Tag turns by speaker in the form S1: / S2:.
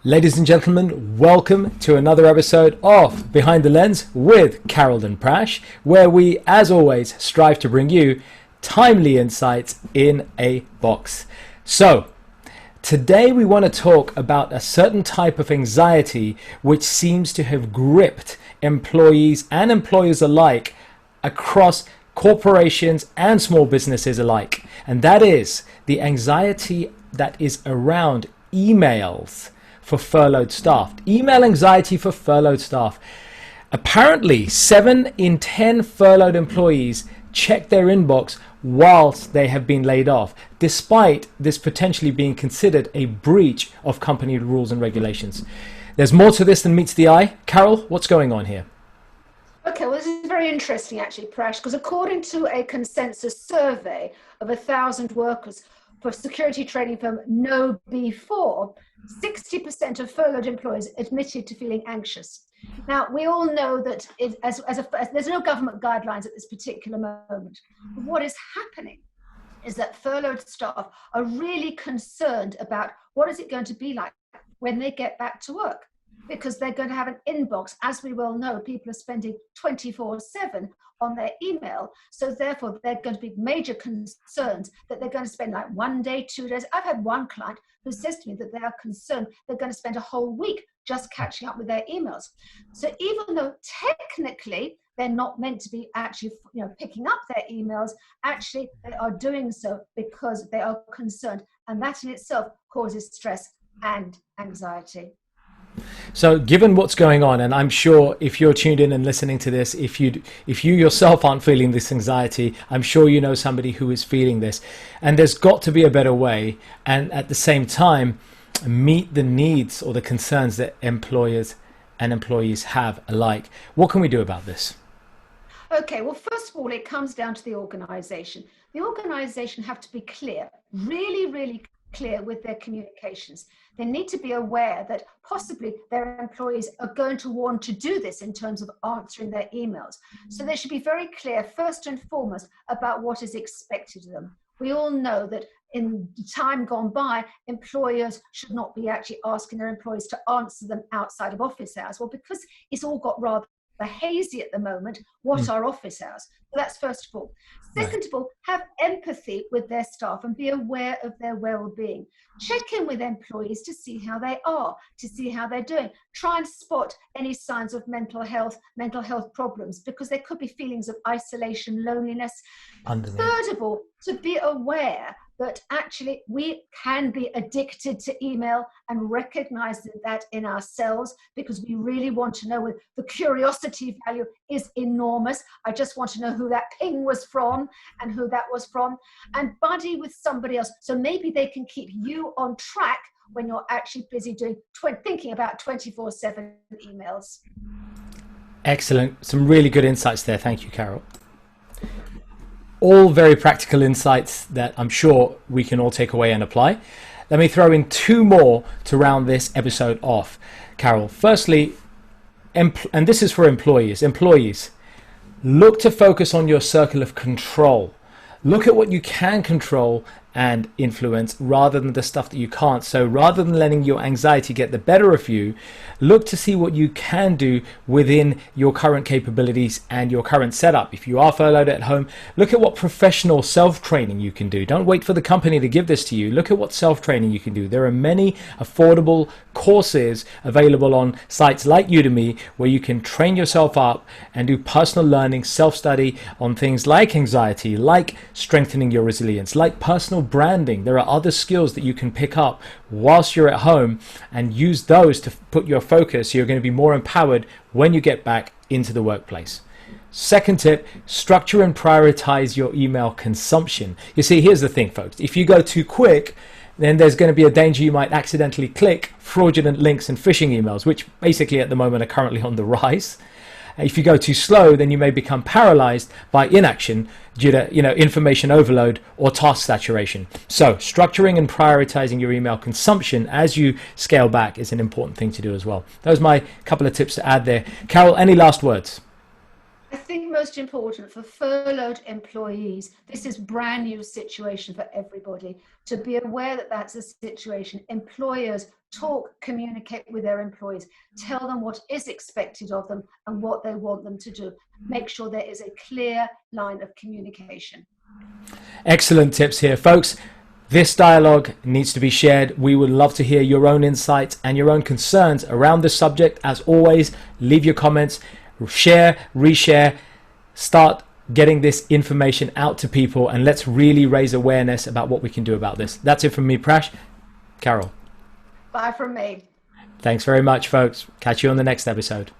S1: Ladies and gentlemen, welcome to another episode of Behind the Lens with Carol and Prash, where we, as always, strive to bring you timely insights in a box. So, today we want to talk about a certain type of anxiety which seems to have gripped employees and employers alike across corporations and small businesses alike. And that is the anxiety that is around emails for furloughed staff. Email anxiety for furloughed staff. Apparently, 7 in 10 furloughed employees check their inbox whilst they have been laid off, despite this potentially being considered a breach of company rules and regulations. There's more to this than meets the eye. Carol, what's going on here?
S2: Okay, well, this is very interesting, actually, Prash, because according to a consensus survey of 1,000 workers for security trading firm No B4, 60% of furloughed employees admitted to feeling anxious. Now, we all know that there's no government guidelines at this particular moment. But what is happening is that furloughed staff are really concerned about what is it going to be like when they get back to work, because they're going to have an inbox. As we well know, people are spending 24/7 on their email. So therefore, there are going to be major concerns that they're going to spend like 1 day, 2 days. I've had one client who says to me that they are concerned they're going to spend a whole week just catching up with their emails. So even though technically they're not meant to be actually, picking up their emails, actually they are doing so because they are concerned. And that in itself causes stress and anxiety.
S1: So given what's going on, and I'm sure if you're tuned in and listening to this, if you yourself aren't feeling this anxiety, I'm sure you know somebody who is feeling this. And there's got to be a better way, and at the same time, meet the needs or the concerns that employers and employees have alike. What can we do about this?
S2: Okay, well, first of all, it comes down to the organization. The organization have to be clear, really, really clear with their communications. They need to be aware that possibly their employees are going to want to do this in terms of answering their emails. So they should be very clear, first and foremost, about what is expected of them. We all know that in time gone by, employers should not be actually asking their employees to answer them outside of office hours. Well, because it's all got rather hazy at the moment, what are office hours? So that's first of all. Second of all, have empathy with their staff and be aware of their well-being. Check in with employees to see how they are, to see how they're doing. Try and spot any signs of mental health problems, because there could be feelings of isolation, loneliness. Third of all, to be aware that actually we can be addicted to email and recognize that in ourselves, because we really want to know. The curiosity value is enormous. I just want to know who that ping was from and who that was from, and buddy with somebody else. So maybe they can keep you on track when you're actually busy thinking about 24/7 emails.
S1: Excellent. Some really good insights there. Thank you, Carol. All very practical insights that I'm sure we can all take away and apply. Let me throw in 2 more to round this episode off, Carol. Firstly, and this is for employees, look to focus on your circle of control. Look at what you can control and influence rather than the stuff that you can't. So rather than letting your anxiety get the better of you, look to see what you can do within your current capabilities and your current setup. If you are furloughed at home, look at what professional self-training you can do. Don't wait for the company to give this to you. Look at what self-training you can do. There are many affordable courses available on sites like Udemy where you can train yourself up and do personal learning, self-study on things like anxiety, like strengthening your resilience, like personal branding. There are other skills that you can pick up whilst you're at home and use those to put your focus so you're going to be more empowered when you get back into the workplace. Second tip, structure and prioritize your email consumption. You see, here's the thing, folks. If you go too quick, then there's going to be a danger you might accidentally click fraudulent links and phishing emails, which basically at the moment are currently on the rise. If you go too slow, then you may become paralyzed by inaction due to information overload or task saturation. So structuring and prioritizing your email consumption as you scale back is an important thing to do as well. Those are my couple of tips to add there. Carol, any last words?
S2: I think most important for furloughed employees, this is brand new situation for everybody. To be aware that that's a situation, employers talk, communicate with their employees, tell them what is expected of them and what they want them to do. Make sure there is a clear line of communication.
S1: Excellent tips here, folks. This dialogue needs to be shared. We would love to hear your own insights and your own concerns around this subject. As always, leave your comments, share, reshare, start getting this information out to people, and let's really raise awareness about what we can do about this. That's it from me, Prash. Carol.
S2: Bye from me.
S1: Thanks very much, folks. Catch you on the next episode.